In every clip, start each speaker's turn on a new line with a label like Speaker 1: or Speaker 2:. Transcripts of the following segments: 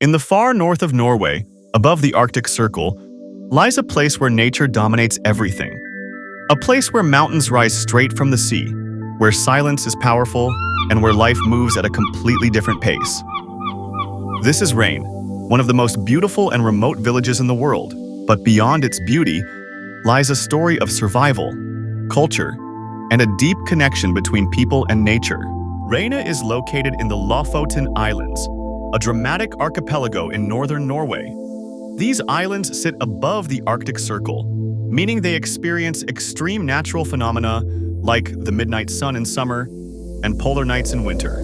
Speaker 1: In the far north of Norway, above the Arctic Circle, lies a place where nature dominates everything. A place where mountains rise straight from the sea, where silence is powerful, and where life moves at a completely different pace. This is Reine, one of the most beautiful and remote villages in the world, but beyond its beauty lies a story of survival, culture, and a deep connection between people and nature. Reine is located in the Lofoten Islands, a dramatic archipelago in northern Norway. These islands sit above the Arctic Circle, meaning they experience extreme natural phenomena like the midnight sun in summer and polar nights in winter.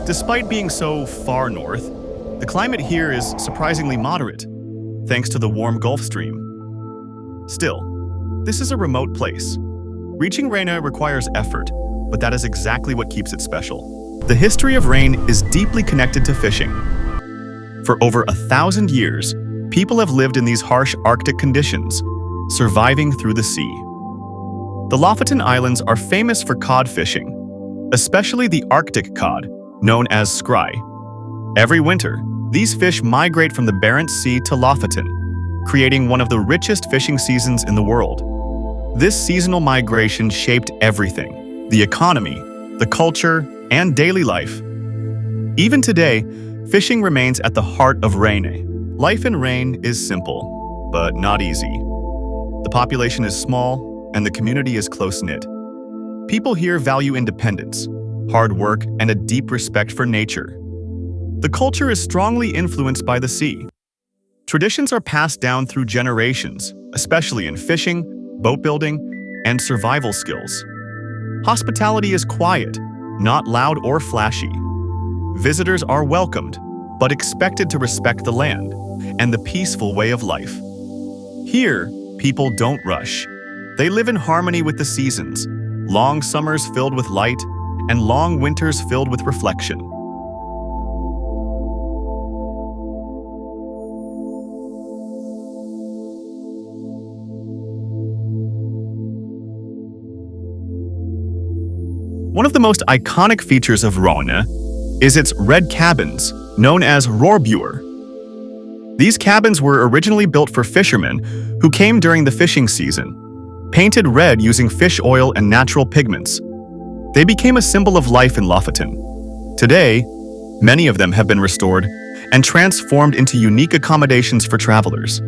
Speaker 1: Despite being so far north, the climate here is surprisingly moderate, thanks to the warm Gulf Stream. Still, this is a remote place. Reaching Reine requires effort, but that is exactly what keeps it special. The history of Reine is deeply connected to fishing. For over 1,000 years, people have lived in these harsh Arctic conditions, surviving through the sea. The Lofoten Islands are famous for cod fishing, especially the Arctic cod, known as scry. Every winter, these fish migrate from the Barents Sea to Lofoten, creating one of the richest fishing seasons in the world. This seasonal migration shaped everything: the economy, the culture, and daily life. Even today, fishing remains at the heart of Reine. Life in Reine is simple, but not easy. The population is small, and the community is close-knit. People here value independence, hard work, and a deep respect for nature. The culture is strongly influenced by the sea. Traditions are passed down through generations, especially in fishing, boat building, and survival skills. Hospitality is quiet, not loud or flashy. Visitors are welcomed, but expected to respect the land and the peaceful way of life. Here, people don't rush. They live in harmony with the seasons, long summers filled with light and long winters filled with reflection. One of the most iconic features of Reine is its red cabins, known as rohrbuer. These cabins were originally built for fishermen who came during the fishing season, painted red using fish oil and natural pigments. They became a symbol of life in Lofoten. Today, many of them have been restored and transformed into unique accommodations for travelers.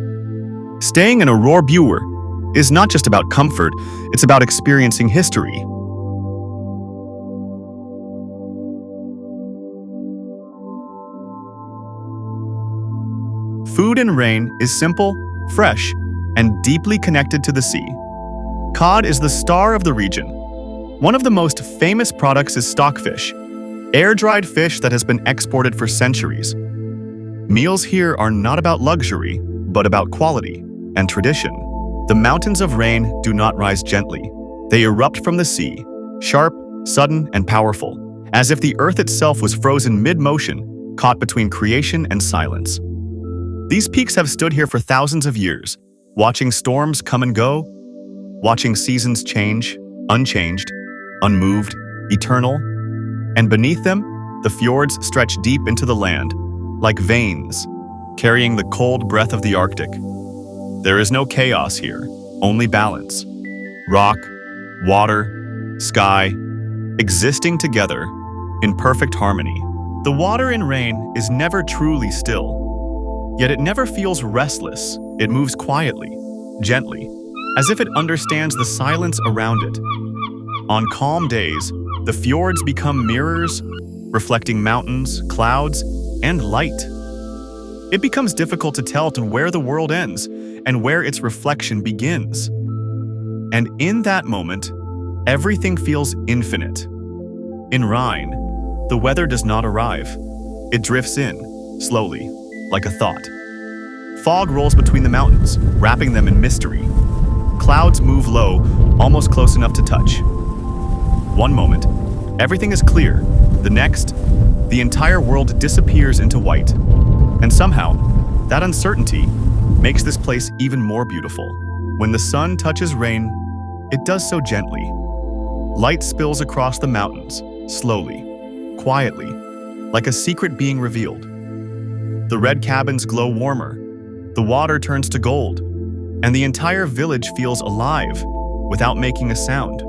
Speaker 1: Staying in a rohrbuer is not just about comfort, it's about experiencing history. Food in Reine is simple, fresh, and deeply connected to the sea. Cod is the star of the region. One of the most famous products is stockfish, air-dried fish that has been exported for centuries. Meals here are not about luxury, but about quality and tradition. The mountains of Reine do not rise gently. They erupt from the sea, sharp, sudden, and powerful, as if the earth itself was frozen mid-motion, caught between creation and silence. These peaks have stood here for thousands of years, watching storms come and go, watching seasons change, unchanged, unmoved, eternal. And beneath them, the fjords stretch deep into the land, like veins, carrying the cold breath of the Arctic. There is no chaos here, only balance. Rock, water, sky, existing together in perfect harmony. The water in Reine is never truly still. Yet it never feels restless. It moves quietly, gently, as if it understands the silence around it. On calm days, the fjords become mirrors, reflecting mountains, clouds, and light. It becomes difficult to tell where the world ends and where its reflection begins. And in that moment, everything feels infinite. In Reine, the weather does not arrive. It drifts in, slowly, like a thought. Fog rolls between the mountains, wrapping them in mystery. Clouds move low, almost close enough to touch. One moment, everything is clear. The next, the entire world disappears into white. And somehow, that uncertainty makes this place even more beautiful. When the sun touches Reine, it does so gently. Light spills across the mountains, slowly, quietly, like a secret being revealed. The red cabins glow warmer, the water turns to gold, and the entire village feels alive without making a sound.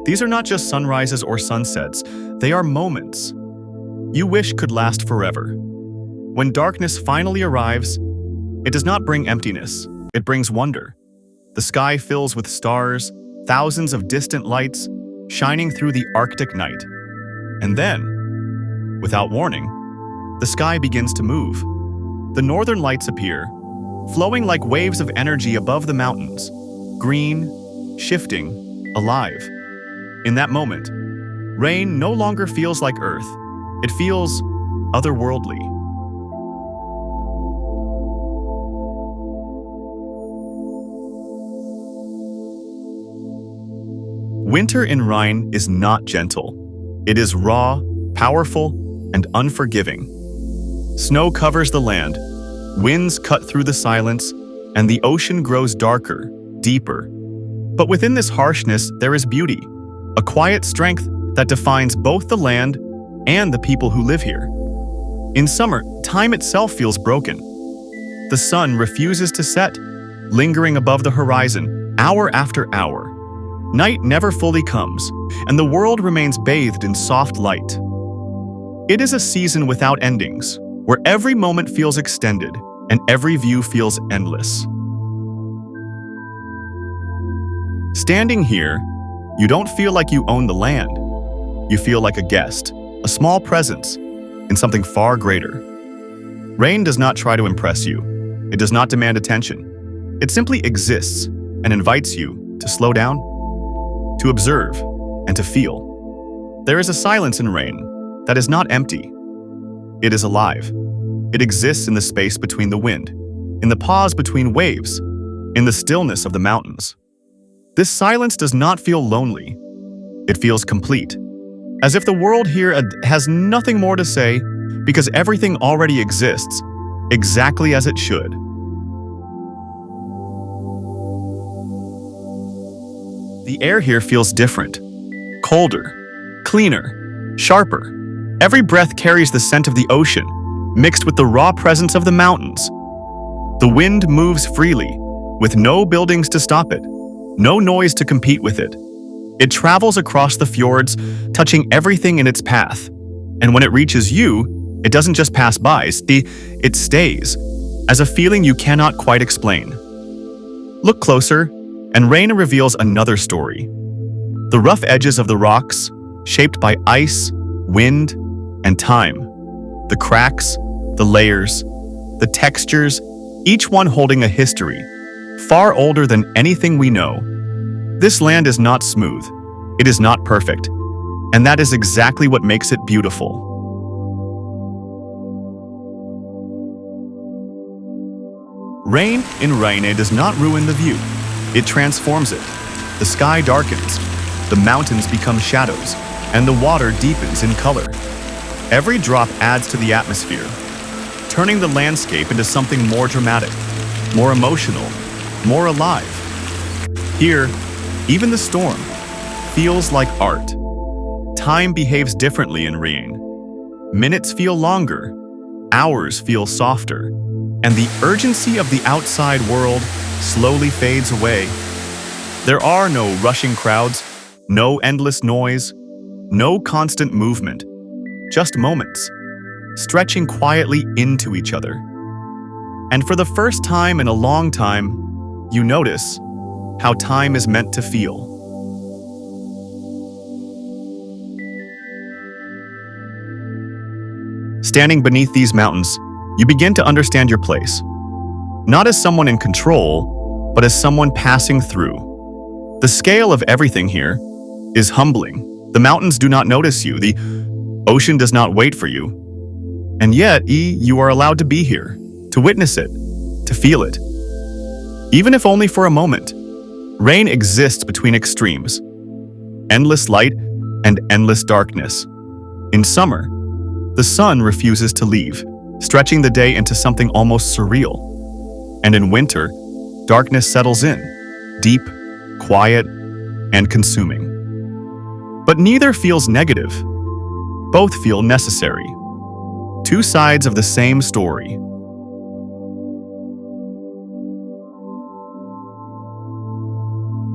Speaker 1: These are not just sunrises or sunsets, they are moments you wish could last forever. When darkness finally arrives, it does not bring emptiness, it brings wonder. The sky fills with stars, thousands of distant lights shining through the Arctic night. And then, without warning, the sky begins to move. The northern lights appear, flowing like waves of energy above the mountains, green, shifting, alive. In that moment, rain no longer feels like Earth. It feels otherworldly. Winter in Reine is not gentle. It is raw, powerful, and unforgiving. Snow covers the land, winds cut through the silence, and the ocean grows darker, deeper. But within this harshness, there is beauty, a quiet strength that defines both the land and the people who live here. In summer, time itself feels broken. The sun refuses to set, lingering above the horizon, hour after hour. Night never fully comes, and the world remains bathed in soft light. It is a season without endings, where every moment feels extended and every view feels endless. Standing here, you don't feel like you own the land. You feel like a guest, a small presence in something far greater. Rain does not try to impress you. It does not demand attention. It simply exists and invites you to slow down, to observe, and to feel. There is a silence in rain that is not empty. It is alive. It exists in the space between the wind, in the pause between waves, in the stillness of the mountains. This silence does not feel lonely. It feels complete, as if the world here has nothing more to say because everything already exists exactly as it should. The air here feels different, colder, cleaner, sharper. Every breath carries the scent of the ocean, mixed with the raw presence of the mountains. The wind moves freely, with no buildings to stop it, no noise to compete with it. It travels across the fjords, touching everything in its path. And when it reaches you, it doesn't just pass by, it stays, as a feeling you cannot quite explain. Look closer, and Reine reveals another story. The rough edges of the rocks, shaped by ice, wind, and time. The cracks, the layers, the textures, each one holding a history, far older than anything we know. This land is not smooth, it is not perfect, and that is exactly what makes it beautiful. Rain in Reine does not ruin the view, it transforms it. The sky darkens, the mountains become shadows, and the water deepens in color. Every drop adds to the atmosphere, turning the landscape into something more dramatic, more emotional, more alive. Here, even the storm feels like art. Time behaves differently in Reine. Minutes feel longer, hours feel softer, and the urgency of the outside world slowly fades away. There are no rushing crowds, no endless noise, no constant movement, just moments, stretching quietly into each other. And for the first time in a long time, you notice how time is meant to feel. Standing beneath these mountains, you begin to understand your place. Not as someone in control, but as someone passing through. The scale of everything here is humbling. The mountains do not notice you. The ocean does not wait for you. And yet, you are allowed to be here, to witness it, to feel it. Even if only for a moment. Rain exists between extremes, endless light and endless darkness. In summer, the sun refuses to leave, stretching the day into something almost surreal. And in winter, darkness settles in, deep, quiet, and consuming. But neither feels negative. Both feel necessary. Two sides of the same story.